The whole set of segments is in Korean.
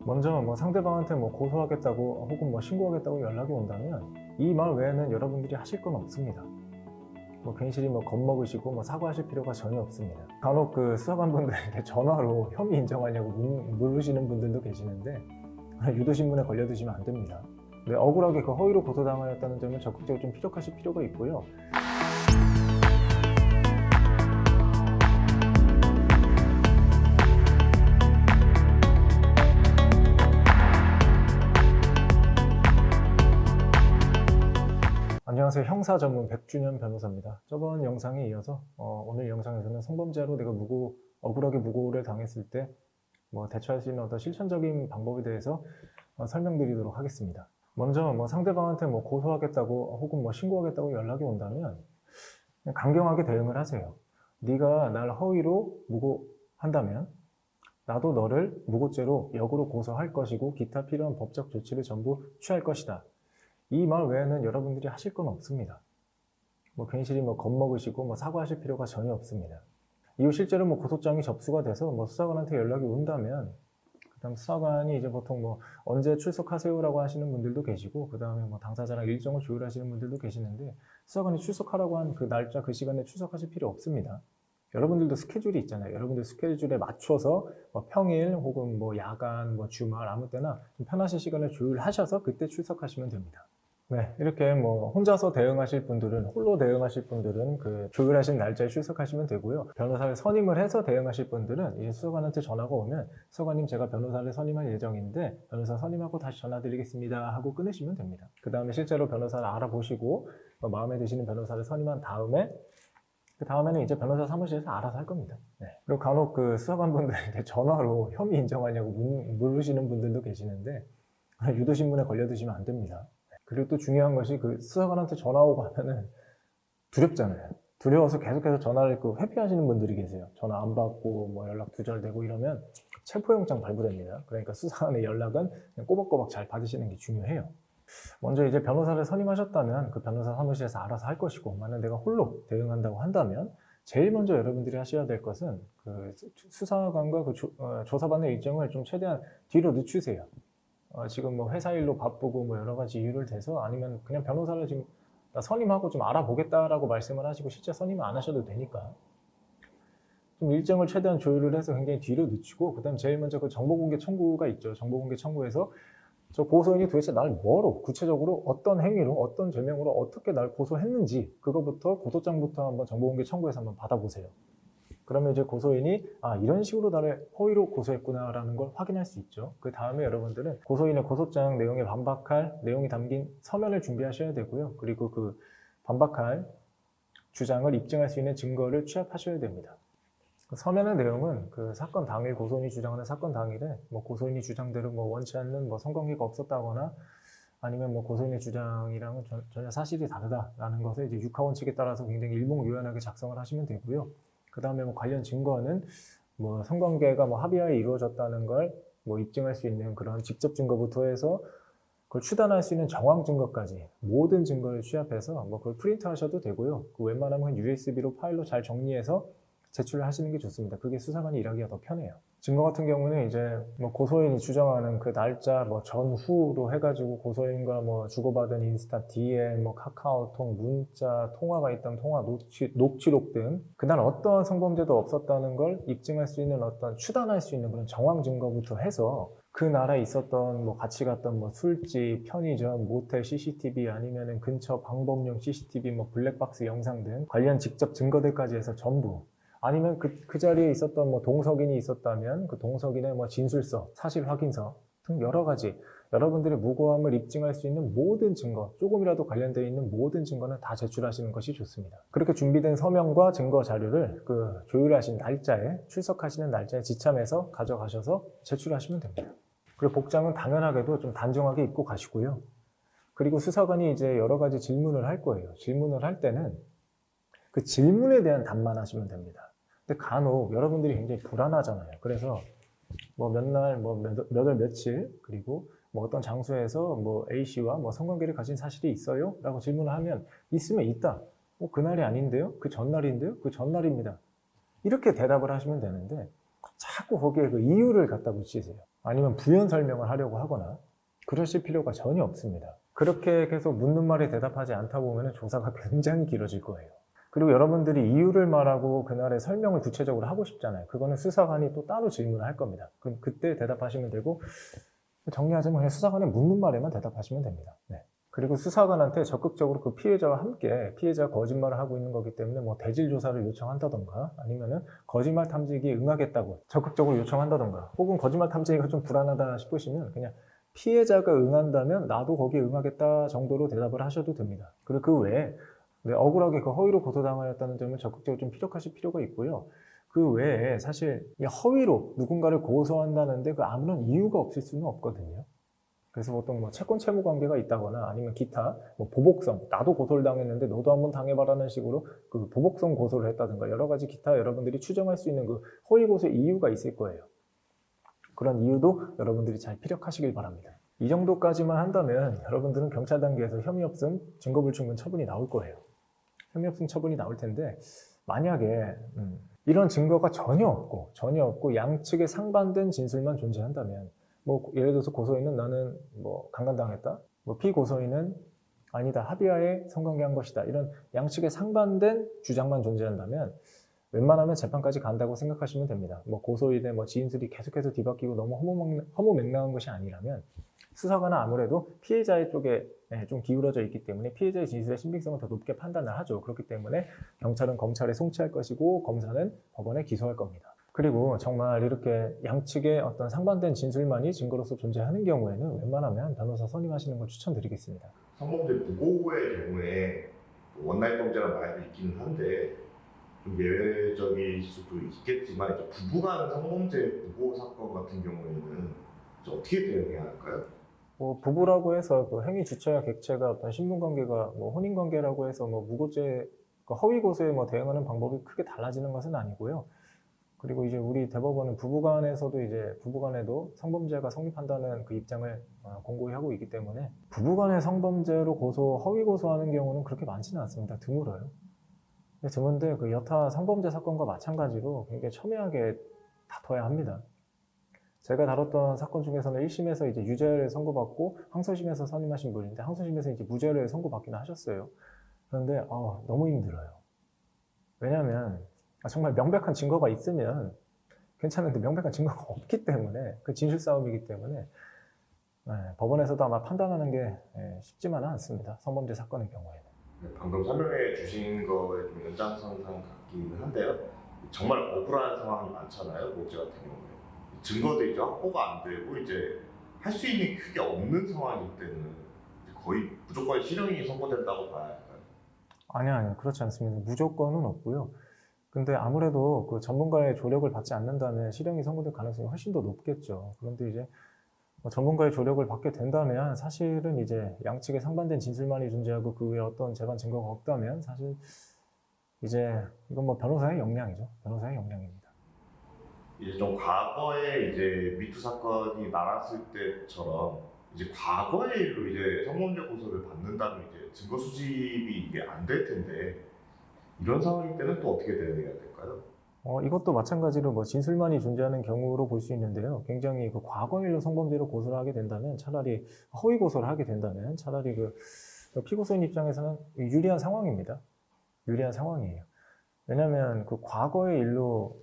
먼저 상대방한테 고소하겠다고 혹은 신고하겠다고 연락이 온다면 이 말 외에는 여러분들이 하실 건 없습니다. 괜시리 겁먹으시고 사과하실 필요가 전혀 없습니다. 간혹 수사관분들에게 전화로 혐의 인정하냐고 물으시는 분들도 계시는데 유도신문에 걸려드시면 안 됩니다. 네, 억울하게 허위로 고소당하였다는 점을 적극적으로 좀 피력하실 필요가 있고요. 안녕하세요. 형사 전문 백준현 변호사입니다. 저번 영상에 이어서 오늘 영상에서는 성범죄로 내가 억울하게 무고를 당했을 때 대처할 수 있는 어떤 실천적인 방법에 대해서 설명드리도록 하겠습니다. 먼저 상대방한테 고소하겠다고 혹은 신고하겠다고 연락이 온다면 그냥 강경하게 대응을 하세요. 네가 날 허위로 무고한다면 나도 너를 무고죄로 역으로 고소할 것이고 기타 필요한 법적 조치를 전부 취할 것이다. 이 말 외에는 여러분들이 하실 건 없습니다. 괜시리 겁먹으시고 사과하실 필요가 전혀 없습니다. 이후 실제로 고소장이 접수가 돼서 수사관한테 연락이 온다면 그다음 수사관이 이제 보통 언제 출석하세요라고 하시는 분들도 계시고 그다음에 당사자랑 일정을 조율하시는 분들도 계시는데 수사관이 출석하라고 한 그 날짜 그 시간에 출석하실 필요 없습니다. 여러분들도 스케줄이 있잖아요. 여러분들 스케줄에 맞춰서 평일 혹은 야간 주말 아무 때나 좀 편하신 시간을 조율하셔서 그때 출석하시면 됩니다. 네, 이렇게 혼자서 대응하실 분들은, 홀로 대응하실 분들은 조율하신 날짜에 출석하시면 되고요. 변호사를 선임을 해서 대응하실 분들은 이제 수사관한테 전화가 오면 수사관님 제가 변호사를 선임할 예정인데 변호사 선임하고 다시 전화드리겠습니다 하고 끊으시면 됩니다. 그 다음에 실제로 변호사를 알아보시고 마음에 드시는 변호사를 선임한 다음에 그 다음에는 이제 변호사 사무실에서 알아서 할 겁니다. 네. 그리고 간혹 수사관분들에게 전화로 혐의 인정하냐고 물으시는 분들도 계시는데 유도신문에 걸려드시면 안 됩니다. 그리고 또 중요한 것이 수사관한테 전화 오고 하면은 두렵잖아요. 두려워서 계속해서 전화를 회피하시는 분들이 계세요. 전화 안 받고 연락 두절되고 이러면 체포영장 발부됩니다. 그러니까 수사관의 연락은 그냥 꼬박꼬박 잘 받으시는 게 중요해요. 먼저 이제 변호사를 선임하셨다면 그 변호사 사무실에서 알아서 할 것이고, 만약 내가 홀로 대응한다고 한다면 제일 먼저 여러분들이 하셔야 될 것은 수사관과 조사받는 일정을 좀 최대한 뒤로 늦추세요. 지금 회사 일로 바쁘고 여러 가지 이유를 대서 아니면 그냥 변호사를 지금 선임하고 좀 알아보겠다라고 말씀을 하시고 실제 선임을 안 하셔도 되니까 좀 일정을 최대한 조율을 해서 굉장히 뒤로 늦추고 그다음 제일 먼저 정보공개 청구가 있죠. 정보공개 청구에서 저 고소인이 도대체 날 뭐로 구체적으로 어떤 행위로 어떤 죄명으로 어떻게 날 고소했는지 그거부터 고소장부터 한번 정보공개 청구해서 한번 받아보세요. 그러면 이제 고소인이 이런 식으로 나를 허위로 고소했구나 라는 걸 확인할 수 있죠. 그 다음에 여러분들은 고소인의 고소장 내용에 반박할 내용이 담긴 서면을 준비하셔야 되고요. 그리고 그 반박할 주장을 입증할 수 있는 증거를 취합하셔야 됩니다. 서면의 내용은 사건 당일 고소인이 주장하는 사건 당일에 고소인이 주장대로 원치 않는 성관계가 없었다거나 아니면 고소인의 주장이랑은 전혀 사실이 다르다라는 것을 이제 육하원칙에 따라서 굉장히 일목요연하게 작성을 하시면 되고요. 그 다음에 관련 증거는 성관계가 합의하에 이루어졌다는 걸 입증할 수 있는 그런 직접 증거부터 해서 그걸 추단할 수 있는 정황 증거까지 모든 증거를 취합해서 그걸 프린트 하셔도 되고요. 웬만하면 USB로 파일로 잘 정리해서 제출을 하시는 게 좋습니다. 그게 수사관이 일하기가 더 편해요. 증거 같은 경우는 이제 고소인이 주장하는 그 날짜 전후로 해가지고 고소인과 주고받은 인스타 DM, 카카오톡, 문자, 통화가 있던 통화, 녹취록 등 그날 어떠한 성범죄도 없었다는 걸 입증할 수 있는 추단할 수 있는 그런 정황 증거부터 해서 그 나라에 있었던 같이 갔던 술집, 편의점, 모텔 CCTV 아니면은 근처 방범용 CCTV, 블랙박스 영상 등 관련 직접 증거들까지 해서 전부 아니면 그 자리에 있었던 동석인이 있었다면 그 동석인의 진술서, 사실 확인서 등 여러 가지 여러분들의 무고함을 입증할 수 있는 모든 증거, 조금이라도 관련되어 있는 모든 증거는 다 제출하시는 것이 좋습니다. 그렇게 준비된 서면과 증거 자료를 조율하신 날짜에 출석하시는 날짜에 지참해서 가져가셔서 제출하시면 됩니다. 그리고 복장은 당연하게도 좀 단정하게 입고 가시고요. 그리고 수사관이 이제 여러 가지 질문을 할 거예요. 질문을 할 때는 그 질문에 대한 답만 하시면 됩니다. 근데 간혹 여러분들이 굉장히 불안하잖아요. 그래서 몇 날, 몇 월 며칠, 그리고 어떤 장소에서 A씨와 성관계를 가진 사실이 있어요? 라고 질문을 하면 있으면 있다. 그날이 아닌데요? 그 전날인데요? 그 전날입니다. 이렇게 대답을 하시면 되는데 자꾸 거기에 그 이유를 갖다 붙이세요. 아니면 부연 설명을 하려고 하거나 그러실 필요가 전혀 없습니다. 그렇게 계속 묻는 말에 대답하지 않다 보면 조사가 굉장히 길어질 거예요. 그리고 여러분들이 이유를 말하고 그날의 설명을 구체적으로 하고 싶잖아요. 그거는 수사관이 또 따로 질문을 할 겁니다. 그럼 그때 대답하시면 되고, 정리하자면 그냥 수사관이 묻는 말에만 대답하시면 됩니다. 네. 그리고 수사관한테 적극적으로 그 피해자와 함께 피해자가 거짓말을 하고 있는 거기 때문에 뭐 대질 조사를 요청한다던가 아니면은 거짓말 탐지기에 응하겠다고 적극적으로 요청한다던가 혹은 거짓말 탐지기가 좀 불안하다 싶으시면 그냥 피해자가 응한다면 나도 거기에 응하겠다 정도로 대답을 하셔도 됩니다. 그리고 그 외에 억울하게 그 허위로 고소당하였다는 점을 적극적으로 좀 피력하실 필요가 있고요. 그 외에 사실 이 허위로 누군가를 고소한다는데 그 아무런 이유가 없을 수는 없거든요. 그래서 보통 뭐 채권 채무 관계가 있다거나 아니면 기타 뭐 보복성, 나도 고소를 당했는데 너도 한번 당해봐라는 식으로 그 보복성 고소를 했다든가 여러 가지 기타 여러분들이 추정할 수 있는 그 허위 고소의 이유가 있을 거예요. 그런 이유도 여러분들이 잘 피력하시길 바랍니다. 이 정도까지만 한다면 여러분들은 경찰 단계에서 혐의 없음, 증거 불충분 처분이 나올 거예요. 혐의 없음 처분이 나올 텐데 만약에 이런 증거가 전혀 없고 양측의 상반된 진술만 존재한다면 뭐 예를 들어서 고소인은 나는 뭐 강간당했다, 뭐 피고소인은 아니다, 합의하에 성관계한 것이다, 이런 양측의 상반된 주장만 존재한다면 웬만하면 재판까지 간다고 생각하시면 됩니다. 뭐 고소인의 뭐 지인들이 계속해서 뒤바뀌고 너무 허무맹랑한 것이 아니라면 수사관은 아무래도 피해자의 쪽에 좀 기울어져 있기 때문에 피해자의 진술의 신빙성을 더 높게 판단을 하죠. 그렇기 때문에 경찰은 검찰에 송치할 것이고 검사는 법원에 기소할 겁니다. 그리고 정말 이렇게 양측의 어떤 상반된 진술만이 증거로서 존재하는 경우에는 웬만하면 변호사 선임하시는 걸 추천드리겠습니다. 성범죄 무고의 경우에 원나잇범죄라는 말도 있기는 한데 좀 예외적일 수도 있겠지만 이제 부부간 성범죄 무고 사건 같은 경우에는 어떻게 대응해야 할까요? 뭐 부부라고 해서 그 행위 주체와 객체가 어떤 신분관계가 뭐 혼인관계라고 해서 뭐 무고죄, 그 허위 고소에 뭐 대응하는 방법이 크게 달라지는 것은 아니고요. 그리고 이제 우리 대법원은 부부간에서도 이제 부부간에도 성범죄가 성립한다는 그 입장을 공고히 하고 있기 때문에 부부간의 성범죄로 허위 고소하는 경우는 그렇게 많지는 않습니다. 드물어요. 드문데 그 여타 성범죄 사건과 마찬가지로 굉장히 첨예하게 다퉈야 합니다. 제가 다뤘던 사건 중에서는 1심에서 이제 유죄를 선고받고 항소심에서 선임하신 분인데 항소심에서 이제 무죄를 선고받기는 하셨어요. 그런데 너무 힘들어요. 왜냐하면 정말 명백한 증거가 있으면 괜찮은데 명백한 증거가 없기 때문에 그 진실 싸움이기 때문에 법원에서도 아마 판단하는 게 쉽지만은 않습니다. 성범죄 사건의 경우에는. 네, 방금 설명해 주신 거에 좀 연장선상 같기는 한데요. 정말 억울한 상황이 많잖아요. 모죄 같은 경우에 증거도 이제 확보가 안 되고 이제 할 수 있는 게 크게 없는 상황일 때는 거의 무조건 실형이 선고된다고 봐야 할까요? 아니요, 그렇지 않습니다. 무조건은 없고요. 근데 아무래도 그 전문가의 조력을 받지 않는다면 실형이 선고될 가능성이 훨씬 더 높겠죠. 그런데 이제 전문가의 조력을 받게 된다면 사실은 이제 양측의 상반된 진술만이 존재하고 그 외에 어떤 재반 증거가 없다면 사실 이제 이건 뭐 변호사의 역량이죠. 변호사의 역량입니다. 이제 좀 과거에 이제 미투 사건이 날았을 때처럼 이제 과거의 일로 이제 성범죄 고소를 받는다면 이제 증거 수집이 이게 안 될 텐데 이런 상황일 때는 또 어떻게 대응해야 될까요? 이것도 마찬가지로 뭐 진술만이 존재하는 경우로 볼 수 있는데요. 굉장히 그 과거일로 성범죄로 고소를 하게 된다면 차라리 허위 고소를 하게 된다면 차라리 그 피고소인 입장에서는 유리한 상황입니다. 유리한 상황이에요. 왜냐하면 그 과거의 일로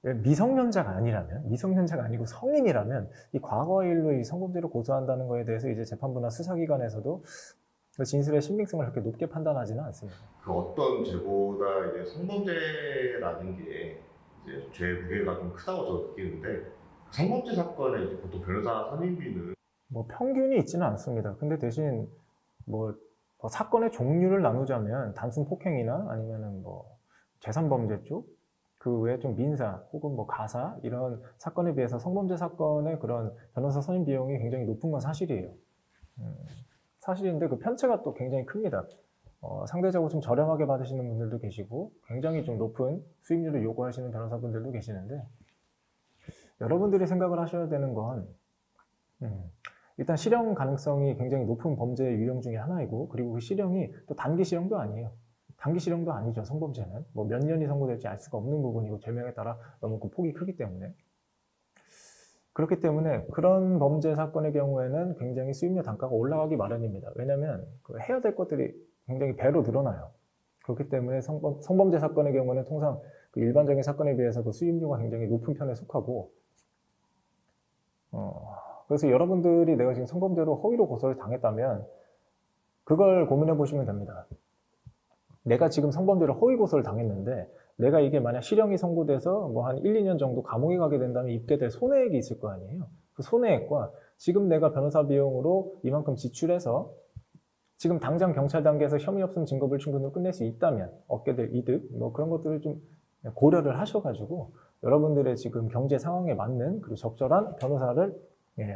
미성년자가 아니고 성인이라면 이 과거의 일로 이 성범죄로 고소한다는 거에 대해서 이제 재판부나 수사기관에서도 그 진술의 신빙성을 그렇게 높게 판단하지는 않습니다. 그 어떤 죄보다 이제 성범죄라는 게 이제 죄 무게가 좀 크다고 저는 느끼는데 성범죄 사건에 이제 보통 변호사 선임비는 뭐 평균이 있지는 않습니다. 근데 대신 뭐 사건의 종류를 나누자면 단순 폭행이나 아니면은 뭐 재산범죄 쪽, 그 외에 좀 민사 혹은 뭐 가사 이런 사건에 비해서 성범죄 사건의 그런 변호사 선임 비용이 굉장히 높은 건 사실이에요. 사실인데 그 편차가 또 굉장히 큽니다. 상대적으로 좀 저렴하게 받으시는 분들도 계시고 굉장히 좀 높은 수임료를 요구하시는 변호사분들도 계시는데 여러분들이 생각을 하셔야 되는 건 일단 실형 가능성이 굉장히 높은 범죄 유형 중에 하나이고 그리고 그 실형이 또 단기 실형도 아니에요. 단기 실형도 아니죠. 성범죄는 뭐 몇 년이 선고될지 알 수가 없는 부분이고 죄명에 따라 너무 그 폭이 크기 때문에 그렇기 때문에 그런 범죄 사건의 경우에는 굉장히 수임료 단가가 올라가기 마련입니다. 왜냐하면 해야 될 것들이 굉장히 배로 늘어나요. 그렇기 때문에 성범죄 사건의 경우는 통상 그 일반적인 사건에 비해서 그 수임료가 굉장히 높은 편에 속하고, 그래서 여러분들이 내가 지금 성범죄로 허위로 고소를 당했다면 그걸 고민해 보시면 됩니다. 내가 지금 성범죄로 허위 고소를 당했는데 내가 이게 만약 실형이 선고돼서 뭐 한 1, 2년 정도 감옥에 가게 된다면 입게 될 손해액이 있을 거 아니에요. 그 손해액과 지금 내가 변호사 비용으로 이만큼 지출해서 지금 당장 경찰 단계에서 혐의 없음 증거 불충분으로 끝낼 수 있다면 얻게 될 이득, 뭐 그런 것들을 좀 고려를 하셔가지고 여러분들의 지금 경제 상황에 맞는 그리고 적절한 변호사를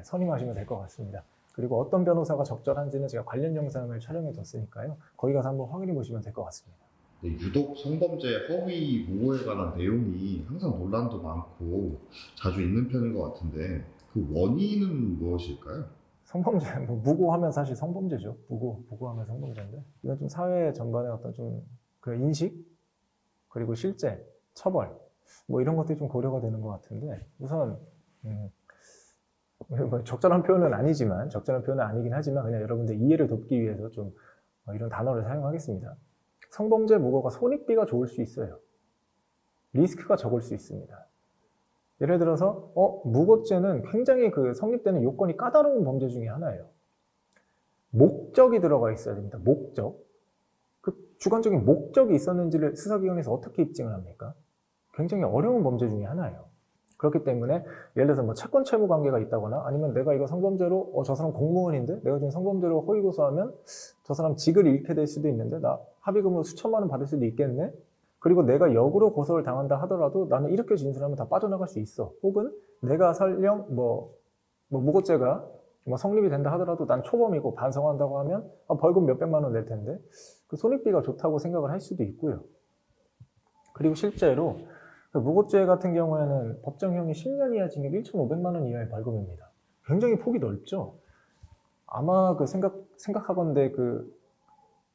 선임하시면 될 것 같습니다. 그리고 어떤 변호사가 적절한지는 제가 관련 영상을 촬영해 뒀으니까요. 거기 가서 한번 확인해 보시면 될 것 같습니다. 네, 유독 성범죄 허위 무고에 관한 내용이 항상 논란도 많고 자주 있는 편인 것 같은데 그 원인은 무엇일까요? 성범죄, 뭐 무고하면 사실 성범죄죠. 무고하면 성범죄인데 이건 좀 사회 전반의 어떤 좀 그런 인식 그리고 실제 처벌 뭐 이런 것들이 좀 고려가 되는 것 같은데 우선 뭐 적절한 표현은 아니지만 적절한 표현은 아니긴 하지만 그냥 여러분들 이해를 돕기 위해서 좀 이런 단어를 사용하겠습니다. 성범죄 무고가 손익비가 좋을 수 있어요. 리스크가 적을 수 있습니다. 예를 들어서 무고죄는 굉장히 그 성립되는 요건이 까다로운 범죄 중에 하나예요. 목적이 들어가 있어야 됩니다. 목적. 그 주관적인 목적이 있었는지를 수사기관에서 어떻게 입증을 합니까? 굉장히 어려운 범죄 중에 하나예요. 그렇기 때문에 예를 들어서 뭐 채권 채무 관계가 있다거나 아니면 내가 이거 성범죄로 저 사람 공무원인데 내가 지금 성범죄로 허위 고소하면 저 사람 직을 잃게 될 수도 있는데 나 합의금으로 수천만 원 받을 수도 있겠네. 그리고 내가 역으로 고소를 당한다 하더라도 나는 이렇게 진술하면 다 빠져나갈 수 있어. 혹은 내가 설령 무고죄가 성립이 된다 하더라도 난 초범이고 반성한다고 하면 벌금 몇백만 원 낼 텐데 그 손익비가 좋다고 생각을 할 수도 있고요. 그리고 실제로 무고죄 같은 경우에는 법정형이 10년 이하 징역 1,500만 원 이하의 벌금입니다. 굉장히 폭이 넓죠. 아마 생각하건대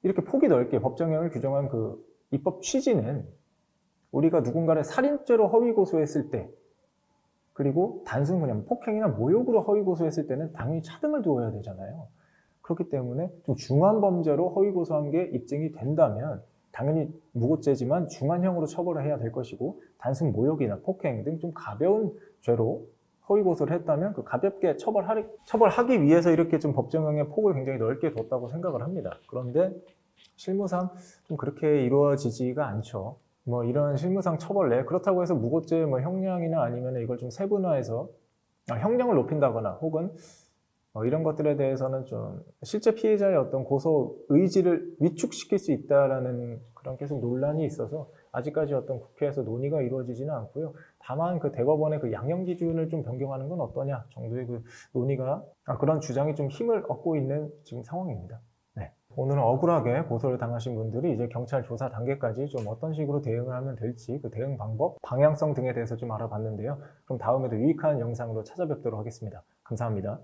이렇게 폭이 넓게 법정형을 규정한 입법 취지는 우리가 누군가를 살인죄로 허위 고소했을 때 그리고 단순 그냥 폭행이나 모욕으로 허위 고소했을 때는 당연히 차등을 두어야 되잖아요. 그렇기 때문에 좀 중한 범죄로 허위 고소한 게 입증이 된다면 당연히 무고죄지만 중한형으로 처벌을 해야 될 것이고 단순 모욕이나 폭행 등 좀 가벼운 죄로 허위 고소를 했다면 그 가볍게 처벌하기 위해서 이렇게 좀 법정형의 폭을 굉장히 넓게 뒀다고 생각을 합니다. 그런데 실무상 좀 그렇게 이루어지지가 않죠. 뭐 이런 실무상 처벌 내 그렇다고 해서 무고죄 형량이나 아니면 이걸 좀 세분화해서 형량을 높인다거나 혹은 이런 것들에 대해서는 좀 실제 피해자의 어떤 고소 의지를 위축시킬 수 있다라는 그런 계속 논란이 있어서 아직까지 어떤 국회에서 논의가 이루어지지는 않고요. 다만 대법원의 양형 기준을 좀 변경하는 건 어떠냐 정도의 논의가 그런 주장이 좀 힘을 얻고 있는 지금 상황입니다. 네. 오늘은 억울하게 고소를 당하신 분들이 이제 경찰 조사 단계까지 좀 어떤 식으로 대응을 하면 될지 그 대응 방법, 방향성 등에 대해서 좀 알아봤는데요. 그럼 다음에도 유익한 영상으로 찾아뵙도록 하겠습니다. 감사합니다.